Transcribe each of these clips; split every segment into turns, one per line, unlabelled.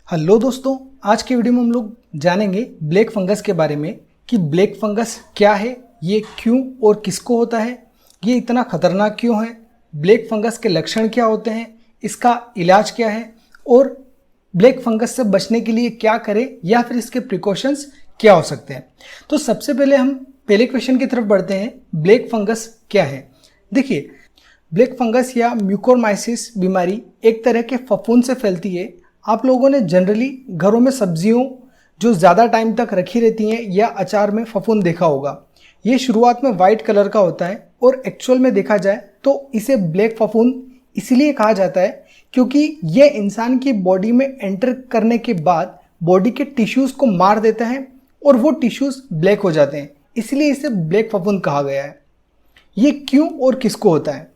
Hello दोस्तों, आज के वीडियो में हम लोग जानेंगे ब्लैक फंगस के बारे में कि ब्लैक फंगस क्या है, ये क्यों और किसको होता है, ये इतना खतरनाक क्यों है, ब्लैक फंगस के लक्षण क्या होते हैं, इसका इलाज क्या है और ब्लैक फंगस से बचने के लिए क्या करें या फिर इसके प्रिकॉशंस क्या हो सकते हैं। तो सबसे पहले हम पहले क्वेश्चन की तरफ बढ़ते हैं, ब्लैक फंगस क्या है। देखिए, ब्लैक फंगस या म्यूकोरमाइसिस बीमारी एक तरह के फफूंद से फैलती है। आप लोगों ने जनरली घरों में सब्जियों जो ज़्यादा टाइम तक रखी रहती हैं या अचार में फफूंद देखा होगा। ये शुरुआत में वाइट कलर का होता है और एक्चुअल में देखा जाए तो इसे ब्लैक फफूंद इसलिए कहा जाता है क्योंकि ये इंसान की बॉडी में एंटर करने के बाद बॉडी के टिश्यूज़ को मार देता है और वो टिश्यूज़ ब्लैक हो जाते हैं, इसलिए इसे ब्लैक फफूंद कहा गया है। ये क्यों और किसको होता है?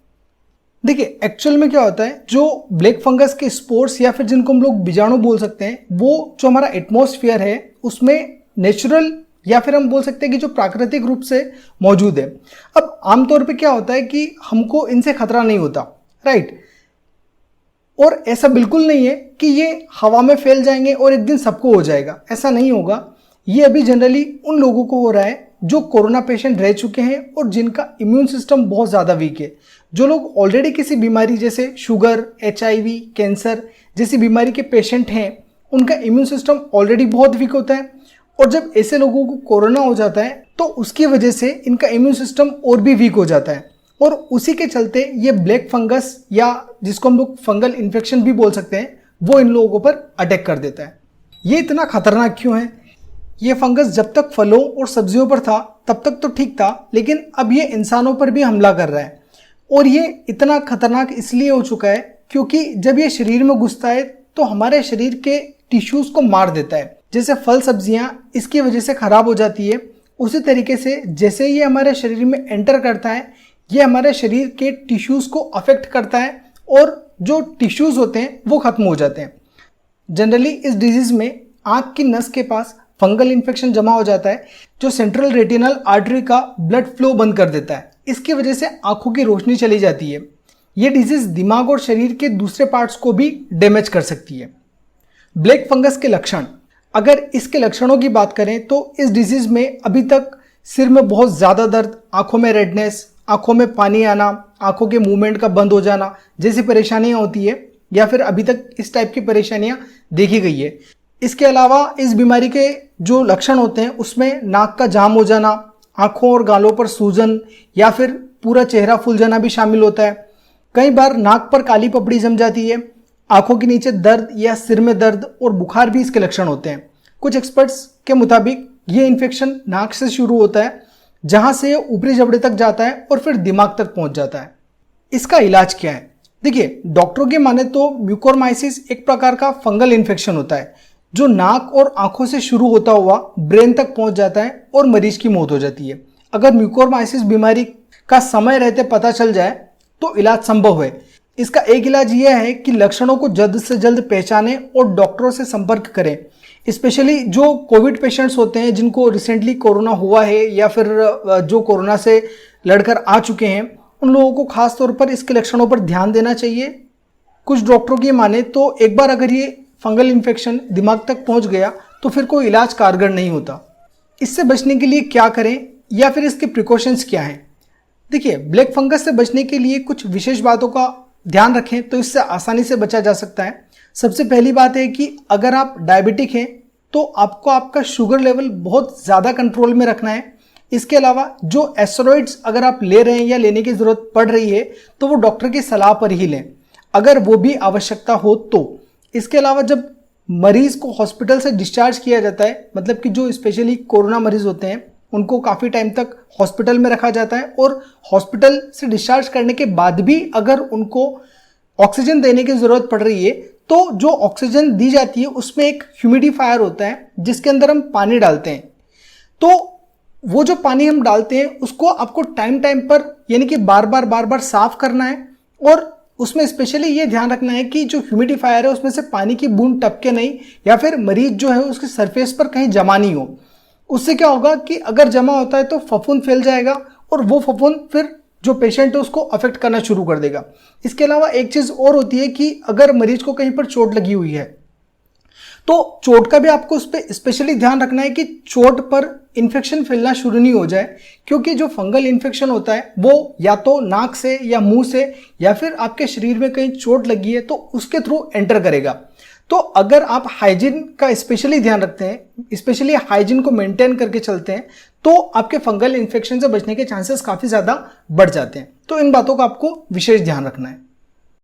देखिए, एक्चुअल में क्या होता है, जो ब्लैक फंगस के स्पोर्स या फिर जिनको हम लोग बीजाणु बोल सकते हैं, वो जो हमारा एटमॉस्फेयर है उसमें नेचुरल या फिर हम बोल सकते हैं कि जो प्राकृतिक रूप से मौजूद है। अब आमतौर पे क्या होता है कि हमको इनसे खतरा नहीं होता, राइट। और ऐसा बिल्कुल नहीं है कि ये हवा में फैल जाएंगे और एक दिन सबको हो जाएगा, ऐसा नहीं होगा। ये अभी जनरली उन लोगों को हो रहा है जो कोरोना पेशेंट रह चुके हैं और जिनका इम्यून सिस्टम बहुत ज़्यादा वीक है। जो लोग ऑलरेडी किसी बीमारी जैसे शुगर, HIV, कैंसर जैसी बीमारी के पेशेंट हैं, उनका इम्यून सिस्टम ऑलरेडी बहुत वीक होता है और जब ऐसे लोगों को कोरोना हो जाता है तो उसकी वजह से इनका इम्यून सिस्टम और भी वीक हो जाता है और उसी के चलते ये ब्लैक फंगस या जिसको हम लोग फंगल इन्फेक्शन भी बोल सकते हैं, वो इन लोगों पर अटैक कर देता है। ये इतना खतरनाक क्यों है? ये फंगस जब तक फलों और सब्जियों पर था तब तक तो ठीक था, लेकिन अब ये इंसानों पर भी हमला कर रहा है और ये इतना खतरनाक इसलिए हो चुका है क्योंकि जब ये शरीर में घुसता है तो हमारे शरीर के टिश्यूज को मार देता है। जैसे फल सब्जियां इसकी वजह से खराब हो जाती है, उसी तरीके से जैसे ये हमारे शरीर में एंटर करता है, ये हमारे शरीर के टिश्यूज को अफेक्ट करता है और जो टिश्यूज होते हैं वो खत्म हो जाते हैं। जनरली इस डिजीज में आंख की नस के पास फंगल इन्फेक्शन जमा हो जाता है जो सेंट्रल रेटिनल आर्टरी का ब्लड फ्लो बंद कर देता है। इसकी वजह से आंखों की रोशनी चली जाती है। ये डिजीज दिमाग और शरीर के दूसरे पार्ट्स को भी डैमेज कर सकती है। ब्लैक फंगस के लक्षण, अगर इसके लक्षणों की बात करें तो इस डिजीज में अभी तक सिर में बहुत ज़्यादा दर्द, आंखों में रेडनेस, आंखों में पानी आना, आंखों के मूवमेंट का बंद हो जाना जैसी परेशानियां होती है या फिर अभी तक इस टाइप की परेशानियां देखी गई है। इसके अलावा इस बीमारी के जो लक्षण होते हैं उसमें नाक का जाम हो जाना, आंखों और गालों पर सूजन या फिर पूरा चेहरा फूल जाना भी शामिल होता है। कई बार नाक पर काली पपड़ी जम जाती है, आंखों के नीचे दर्द या सिर में दर्द और बुखार भी इसके लक्षण होते हैं। कुछ एक्सपर्ट्स के मुताबिक ये इन्फेक्शन नाक से शुरू होता है, जहां से ये ऊपरी जबड़े तक जाता है और फिर दिमाग तक पहुंच जाता है। इसका इलाज क्या है? देखिए, डॉक्टरों की माने तो म्यूकोरमाइसिस एक प्रकार का फंगल इन्फेक्शन होता है जो नाक और आंखों से शुरू होता हुआ ब्रेन तक पहुंच जाता है और मरीज की मौत हो जाती है। अगर म्यूकोरमाइसिस बीमारी का समय रहते पता चल जाए तो इलाज संभव है। इसका एक इलाज यह है कि लक्षणों को जल्द से जल्द पहचानें और डॉक्टरों से संपर्क करें। स्पेशली जो कोविड पेशेंट्स होते हैं जिनको रिसेंटली कोरोना हुआ है या फिर जो कोरोना से लड़कर आ चुके हैं, उन लोगों को खास तौर पर इसके लक्षणों पर ध्यान देना चाहिए। कुछ डॉक्टरों की माने तो एक बार अगर ये फंगल इन्फेक्शन दिमाग तक पहुंच गया तो फिर कोई इलाज कारगर नहीं होता। इससे बचने के लिए क्या करें या फिर इसके प्रिकॉशंस क्या हैं? देखिए, ब्लैक फंगस से बचने के लिए कुछ विशेष बातों का ध्यान रखें तो इससे आसानी से बचा जा सकता है। सबसे पहली बात है कि अगर आप डायबिटिक हैं तो आपको आपका शुगर लेवल बहुत ज़्यादा कंट्रोल में रखना है। इसके अलावा जो एस्टेरॉइड्स अगर आप ले रहे हैं या लेने की ज़रूरत पड़ रही है तो वो डॉक्टर की सलाह पर ही लें, अगर वो भी आवश्यकता हो तो। इसके अलावा जब मरीज को हॉस्पिटल से डिस्चार्ज किया जाता है, मतलब कि जो स्पेशली कोरोना मरीज होते हैं उनको काफ़ी टाइम तक हॉस्पिटल में रखा जाता है और हॉस्पिटल से डिस्चार्ज करने के बाद भी अगर उनको ऑक्सीजन देने की ज़रूरत पड़ रही है तो जो ऑक्सीजन दी जाती है उसमें एक ह्यूमिडिफायर होता है जिसके अंदर हम पानी डालते हैं। तो वो जो पानी हम डालते हैं उसको आपको टाइम टाइम पर यानी कि बार बार साफ करना है और उसमें स्पेशली ये ध्यान रखना है कि जो ह्यूमिडिफायर है उसमें से पानी की बूंद टपके नहीं या फिर मरीज जो है उसके सरफेस पर कहीं जमा नहीं हो। उससे क्या होगा कि अगर जमा होता है तो फफूंद फैल जाएगा और वो फफूंद फिर जो पेशेंट है उसको अफेक्ट करना शुरू कर देगा। इसके अलावा एक चीज़ और होती है कि अगर मरीज को कहीं पर चोट लगी हुई है तो चोट का भी आपको उस पर स्पेशली ध्यान रखना है कि चोट पर इन्फेक्शन फैलना शुरू नहीं हो जाए, क्योंकि जो फंगल इन्फेक्शन होता है वो या तो नाक से या मुंह से या फिर आपके शरीर में कहीं चोट लगी है तो उसके थ्रू एंटर करेगा। तो अगर आप हाइजीन का स्पेशली ध्यान रखते हैं, स्पेशली हाइजीन को मेंटेन करके चलते हैं, तो आपके फंगल इन्फेक्शन से बचने के चांसेस काफ़ी ज़्यादा बढ़ जाते हैं। तो इन बातों का आपको विशेष ध्यान रखना है।